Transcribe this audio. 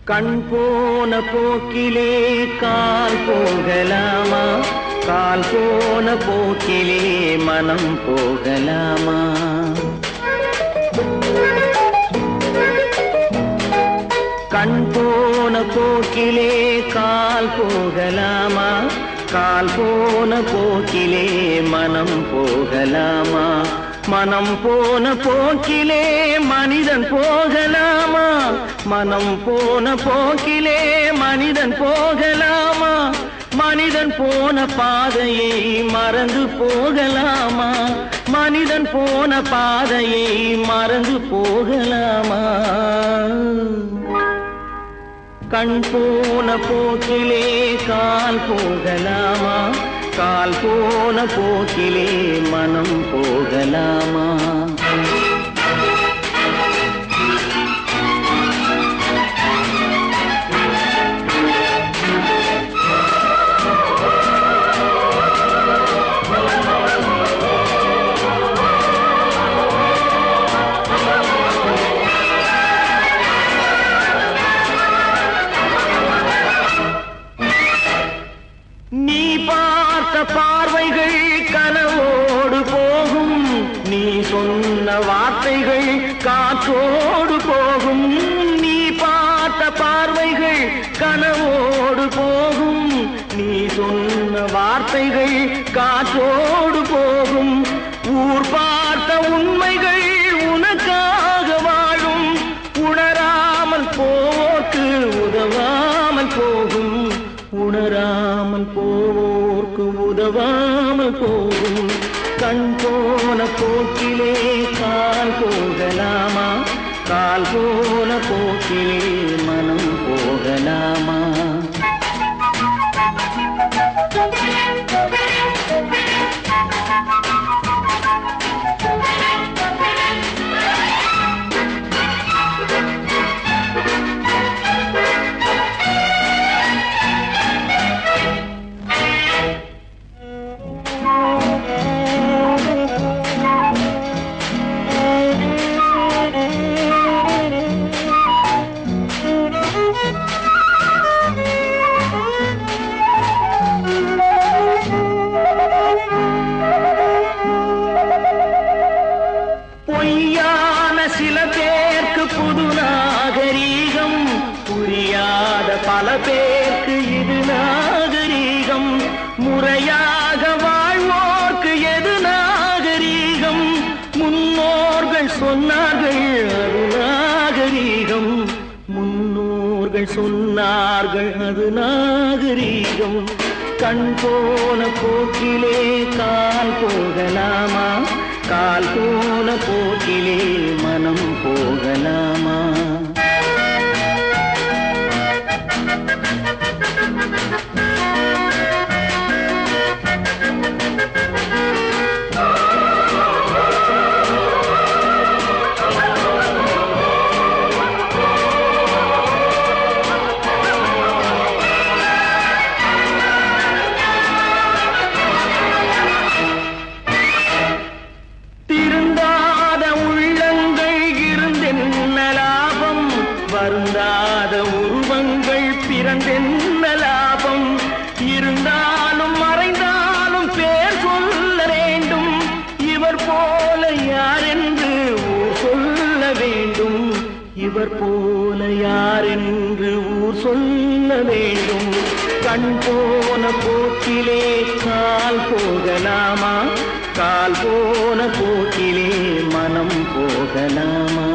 கண் போன போக்கிலே கால் போகலாமா, கால் போன போக்கிலே மனம் போகலாமா? கண் போன போக்கிலே கால் போகலாமா, கால் போன போக்கிலே மனம் போகலாமா? மனம் போன போக்கிலே மனிதன் போகலாமா, மனம் போன போக்கிலே மனிதன் போகலாமா? மனிதன் போன பாதையை மறந்து போகலாமா, மனிதன் போன பாதையை மறந்து போகலாமா? கண் போன போக்கிலே கால் போகலாமா, கால் போன போக்கிலே மனம் போகலாமா? நீ பார்த்த பார்வைகள் கனவோடு போகும், நீ சொன்ன வார்த்தைகள் காற்றோடு போகும். நீ பார்த்த பார்வைகள் கனவோடு போகும், நீ சொன்ன வார்த்தைகள் காற்றோடு போகும். ஊர் பார்த்த உண்மைகள் உனக்காக வாழும், உணராமல் போக்கு உதவாமல் போகும், உணராமல் போவோர்க்கு உதவாமல் போகும். கண் போன போக்கிலே கால் போகலாமா, கால் போன போக்கிலே மனம் போகலாமா? பொய்யான சில பேருக்கு புது நாகரீகம், புரியாத பல பேருக்கு இது நாகரீகம். முறையாக வாழ்வோர்க்கு எது நாகரீகம்? முன்னோர்கள் சொன்னார்கள் அது நாகரீகம், முன்னோர்கள் சொன்னார்கள் அது நாகரீகம். கண் போன போக்கிலே கால் போகலாமா, கால் போன போக்கிலே மனம் போகலாமா? வருந்தாத உருவங்கள் பிறந்தென்ன லாபம்? இருந்தாலும் மறைந்தாலும் பேர் சொல்ல வேண்டும், இவர் போல யார் என்று ஊர் சொல்ல வேண்டும், இவர் போல யார் என்று ஊர் சொல்ல வேண்டும். கண் போன போக்கிலே கால் போகலாமா, கால் போன போக்கிலே மனம் போகலாமா?